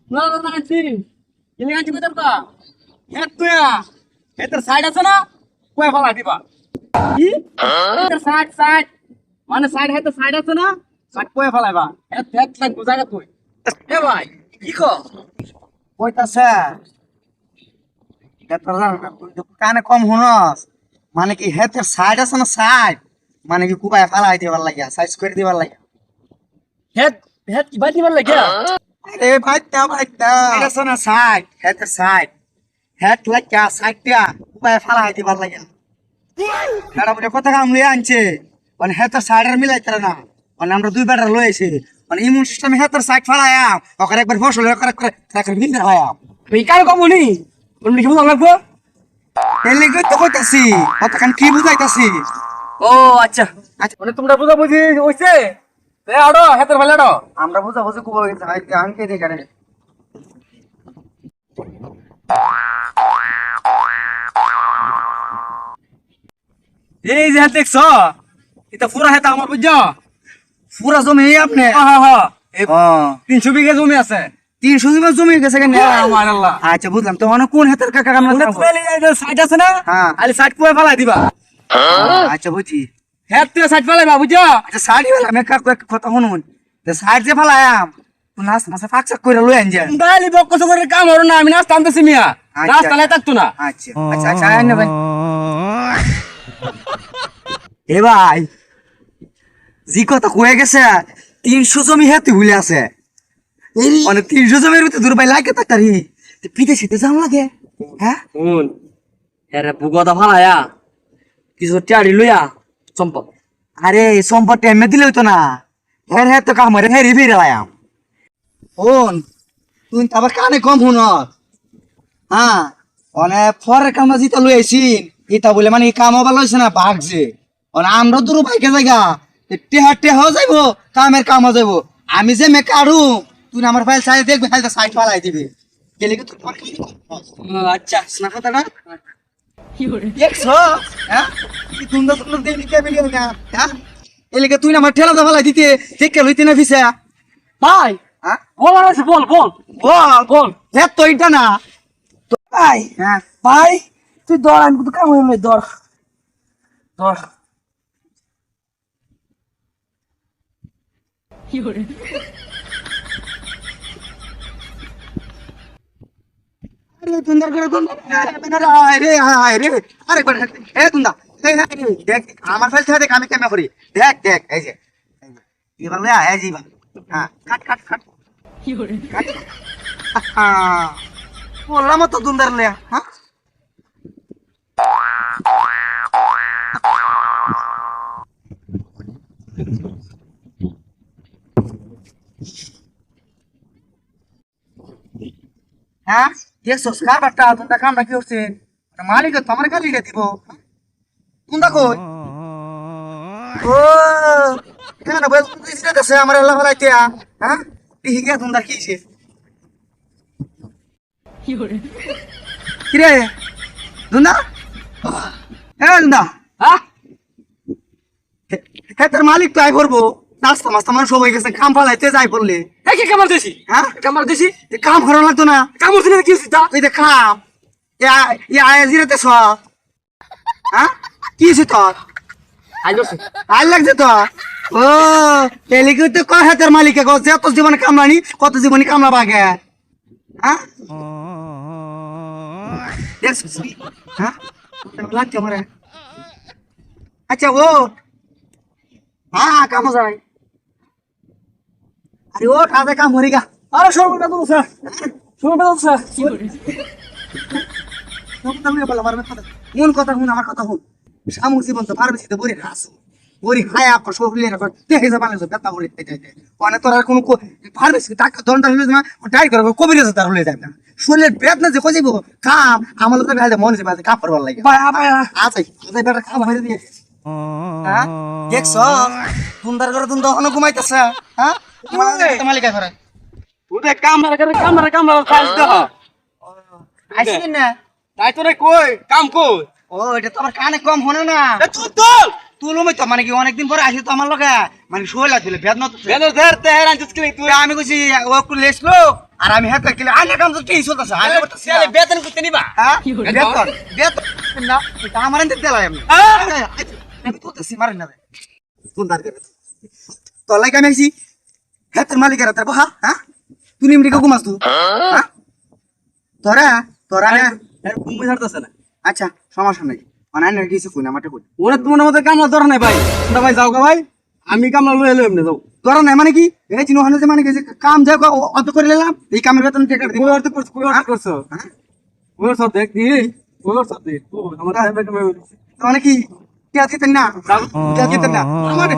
না না না ছি ইলে গাঞ্জি কইতাম কা হেত তুয়া হেতের সাইড আছে না কয় ফালা দিবা কি হেতের সাইড সাইড মানে সাইড হেতের সাইড আছে না সাইড কয় ফালাইবা হেত হেত সাইড বুঝাগা তুই এ ভাই কি কো কইতাছে কানে কম শুনস মানে কি হেতের সাইড আছে না সাইড মানে কি কুবায় ফালাই দিবার লাগিয়া সাইজ করে দিবার লাগিয়া হেত হেত কি বাই দিবার লাগিয়া আরে ভাইটা এটা আছে না সাইড হেতের সাইড হেত লাগিয়া সাইডটা কুবায় ফালাই দিবার লাগিয়া এটা বলে কথা কাম লই আনছে মানে হেতের সাইডের মিলাইতে না মানে আমরা দুই বেটার লইছি মানে ইমিউন সিস্টেমে হেতের সাইড ফালায়া ওখানে একবার ফসল করে ভিতরে হয় তুই কার কমনি কোন কি বুঝা লাগবো এলে তো কইতাছি কতখান কি বুঝাইতাছি ও আচ্ছা আচ্ছা মানে তোমরা বুঝা বুঝি হইছে এ আড়ো হেতের ভালো আড়ো আমরা বুঝা বুঝি কুবা হইছে আমি কে দেখারে এই যে হাত দেখছ এটা পুরা হেতা আমার বুঝছো পুরা জমি আপনি হ্যাঁ হ্যাঁ এই হ্যাঁ 300 বিঘা জমি আছে 300 জমি জমি গেছে কেন আমার আল্লাহ আচ্ছা বুঝলাম তো মানে কোন হাতের কাকা কামলা বলে তুমি এই যে সাইড আছে না হ্যাঁ আলি সাইড কোয়ে ফেলাই দিবা আচ্ছা বুঝি হেত তুই সাইড ফেলাইবা বুঝছো আচ্ছা সাইড বেলা আমি কাকু এক কথা শুনুন তো সাইড যে ফেলায়াম নাস মাসে ফাকসাক কইরা লই আনজা গালি বকছ করে কাম হরো না আমি নাস্তা আনতেছি মিয়া আচ্ছা। নাস্তা লাই থাকতো না আচ্ছা আচ্ছা আচ্ছা আইন ভাই এ ভাই জি কথা কয়ে গেছে 300 জমি হেতে ভুলে আছে মানে 300 জমির ভিতরে দূর ভাই লাগে তাড়ি বিদেশিতে যাও লাগে হ্যাঁ শুন এরে বুগদা ফালায়া কিছু টিয়াড়ি লইয়া সম্পদ আরে সম্পত্তি এমনি দিলে হইতো না হের হের তো কাম হের হেরি ফিরে লায়াম শোন তুই তো আবার কানে কম শুন হ্যাঁ মানে ফরের কামা জিতা লই আইছিন এটা বলে মানে কাম হবার লইছে না ভাগছে মানে আমরা তো বাইকে জায়গা টেহা টেহা যাইবো কামের কাম যাইবো আমি যে মে কাড়ু তুই আমার ফাইল সাইড দেখবি ফাইলটা সাইড ফালাই দিবি গেলে কি তুই আচ্ছা না কথাটা দেখছো হ্যাঁ কি সুন্দর সুন্দর দেখি কে মিলিয়ে না হ্যাঁ এলাকা তুই না আমার ঠেলা ফালাই দিতে দেখে লইতে না ফিসা ভাই হ্যাঁ বল আছে বল বল বল বল হ্যাঁ তো এটা না ভাই হ্যাঁ ভাই তুই দর আমি তো কাম হইলে দর দর আরে সুন্দর করে সুন্দর আরে আরে আরে বড় এ তুন্দা এই না দেখ আমার ফাইল দেখ আমি কেমন করি দেখ দেখ এই যে এবার লে আয় যাইবা হ্যাঁ কাট কাট কাট কাট হ্যাঁ বললাম তো দুন্দার লে হ্যাঁ হ্যাঁ দেখছো কারবারটা তোমরা কামটা কি করছে মালিক তোমার গালিটা দিব তোমরা কই ও কেন বল দিছিটা কাছে আমার আল্লাহ ফলাইতে হ্যাঁ ঠিক আছে তোমরা কিছে কি রে দুন্দা হ্যাঁ দুন্দা হ্যাঁ তোর মালিক তো আই করবো নাস্তা মাস্তা মানুষ হয়ে গেছে কাম ফালাইতে যাই পড়লে এই কি কামার দিছি হ্যাঁ কামার দিছি কাম করা লাগতো না কামড় দিলে কি হইছে তা ওই যে কাম আয় জিরাতে স হ্যাঁ কি হয়েছে তোর আইলো আর লাগছে তো ও এলিকে তো কয় হাতের মালিকে কো যে তোর জীবনে কামলানি কত জীবনে কামলা বাগে হ্যাঁ দেখছিস হ্যাঁ লাগছে আমারে আচ্ছা ও হ্যাঁ কাম যাই আরে ও কাজে কাম হরি গা আরে সর্বটা তো স্যার সর্বটা তো স্যার মন কথা শুন আমার কথা শুন সামুক জীবন তো ফার্মেসিতে বড়ি খাস বড়ি খায় আপনার শরীরে দেখে যাবে ব্যথা বড়ি মানে তোর আর কোনো ফার্মেসি টাকা দনটা হইলে না ডাই করে কবিরাজ তার হলে যাবে না শরীরের বেদনা যে কই যাবো কাম আমার লোকের কাছে মনে যাবে কাপ করবার লাগে ভাই ভাই আচ্ছা আচ্ছা বেটা কাম হয়ে দিয়ে হ্যাঁ দেখছ সুন্দর করে তুমি তখন ঘুমাইতেছে হ্যাঁ মালিকা করে ওটা কামরা ফাইল দাও আইসিন না তাই তোরে কই কাম কই ও এটা তো আমার কানে কম হনে না এ তুই তোল তুলো মই তো মানে কি অনেকদিন পরে আসি তো আমার লগে মানে শোলা তুলে বেদনা তো বেদর ধর তে হেরান চুচকি তুই আমি কইছি ও একটু লেসলো আর আমি হাতে কিলে আইনা কাম তো কি চলতেছে আইনা করতেছি তাহলে বেতন করতে নিবা হ্যাঁ বেতন বেতন না এটা আমার এনে দেলাই আমি তো তো সিমার না কোন দাঁড় করে তো লাইক আমি আইছি হাতের মালিকের তার বাহা হ্যাঁ তুই নিমরি কা ঘুমাস তুই হ্যাঁ তোরা তোরা না ঘুম ছাড়তেছে না আচ্ছা সমস্যা নাই অনাইনের কিছু কই না মাঠে কই ওরা তোমার মধ্যে কামলা ধর নাই ভাই তোমরা ভাই যাও গা ভাই আমি কামলা লয়ে এলো এমনি যাও তোরা নাই মানে কি এই চিনো হানে যে মানে কি যে কাম যাও অত করে নিলাম এই কামের বেতন কে কাটে কই অর্থ করছো কই অর্থ করছো হ্যাঁ কই অর্থ দেখ দি কই অর্থ দেখ ও আমার কাছে বেতন মানে কি কে আছে না কে আছে না আমার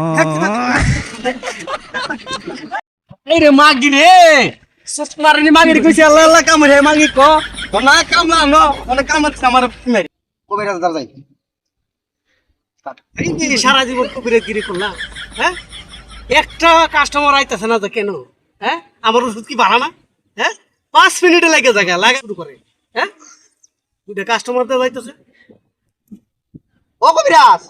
এই রে মাগি রে সসমারনি মাগি রে কইছে আল্লাহ আল্লাহ কাম রে মাগি কো না কামলা নো মানে কাম আছে আমার মেরে কবে রাত দাঁড়াই এই যে সারা জীবন কুকুরে গিরি করলাম হ্যাঁ একটা কাস্টমার আইতাছে না তো কেন হ্যাঁ আমার ওষুধ কি বাড়া না হ্যাঁ 5 মিনিটে লাগে জায়গা লাগা শুরু করে হ্যাঁ দুইটা কাস্টমার তো যাইতেছে ও কবিরাজ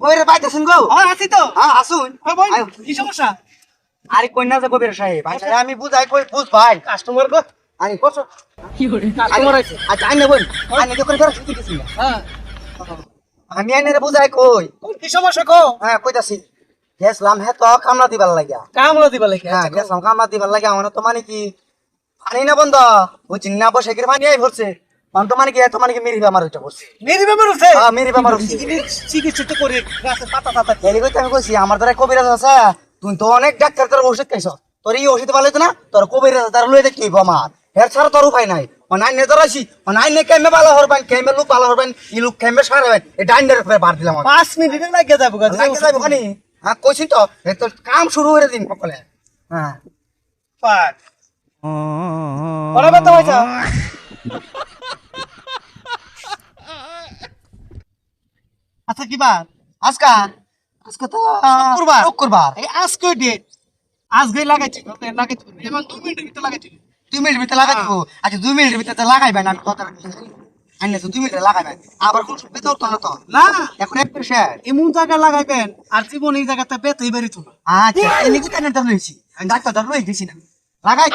কবিরাজ পাইতেছেন গো হ্যাঁ আছি তো হ্যাঁ আসুন আয়ো। কি সমস্যা আরে কন্যা যে কবিরাজ সাহেব ভাই আমি বুঝাই কই বুঝ ভাই কাস্টমার গো আরে কত কাস্টমার আছে আচ্ছা আইনে বল আইনে দোকান করে ছুটি দিছি না হ্যাঁ আমি আইনে বুঝাই কই কি সমস্যা কো হ্যাঁ কইতাছি গেছলাম হে তো কামলা দিবার লাগিয়া কামলা দিবা লাগে হ্যাঁ গেছলাম কামলা দিবার লাগিয়া আমার তো মানে কি পানি না বন্ধ বুঝিন না বসে কি পানি আই ভরছে মান তো মানে কি এত মানে কি মেরিবে আমার ওইটা করছে মেরি বেমার আছে হ্যাঁ মেরিবে আমার হচ্ছে চিকিৎসা তো করে গাছে পাতা পাতা এলি কইতে আমি কইছি আমার দ্বারা কবিরাজ আছে তুই তো অনেক ডাক্তার তোর ওষুধ খাইছ তোর এই ওষুধ ভালো হইতো না তোর কবিরাজ তার লই দেখি আমার হের ছাড়া তোর উপায় নাই অনাই নে ধরাইছি অনাই নে কেমে ভালো হরবেন কেমে লোক ভালো হরবেন ই লোক কেমে সারবেন এই ডাইন্ডার উপরে বার দিলাম আমি 5 মিনিটে লাগে যাবো গাছে লাগে যাইব খানি হ্যাঁ কইছি তো এ তো কাম শুরু হয়ে দিন সকলে হ্যাঁ পাক ওরা ব্যথা হয়েছে আচ্ছা কি বার আজকা আজকে তো শুক্রবার। শুক্রবার এই আজকে ডেট আজকে লাগাইছি লাগাইছি এখন 2 মিনিটের ভিতরে লাগাইছি 2 মিনিট ভিতরে লাগাই দিব আচ্ছা 2 মিনিটের ভিতরে লাগাইবেন আমি কথা আইনে তো 2 মিনিটে লাগাইবেন আবার কোন সব বেতন তো না তো না এখন এক পেশার এমন জায়গা লাগাইবেন আর জীবন এই জায়গাতে বেতই বেরিত না আচ্ছা এনে কি কেন ধরে লইছি আমি ডাক্তার ধরে লই দিছি না লাগাই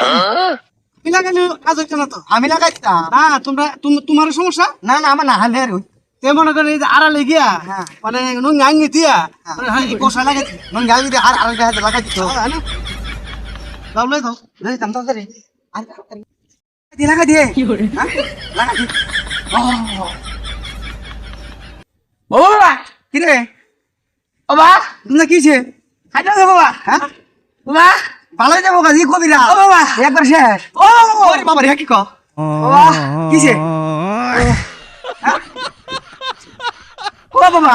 আমি লাগাইলে কাজ হচ্ছে না তো আমি লাগাইতাম না তোমরা তোমার সমস্যা না না আমার না হালে আর তে মনে করেন এই যে আড়ালে গিয়া হ্যাঁ। মানে নুঙ্গাঙ্গি দিয়া হ্যাঁ। মানে হাই কষা লাগাইছি নন গালি দে আর আর গায়ে লাগাই দিতো দাও লই দাও লই দাম তো ধরে আর দি লাগা দিয়ে হ্যাঁ লাগা দি ও বাবা কি রে বাবা তুমি কিছে হাইটা দে বাবা হ্যাঁ বাবা ভালো যাবো কাজী কবিরা ও বাবা একবার শেষ ও বাবা রে কি কো বাবা কিছে ও বাবা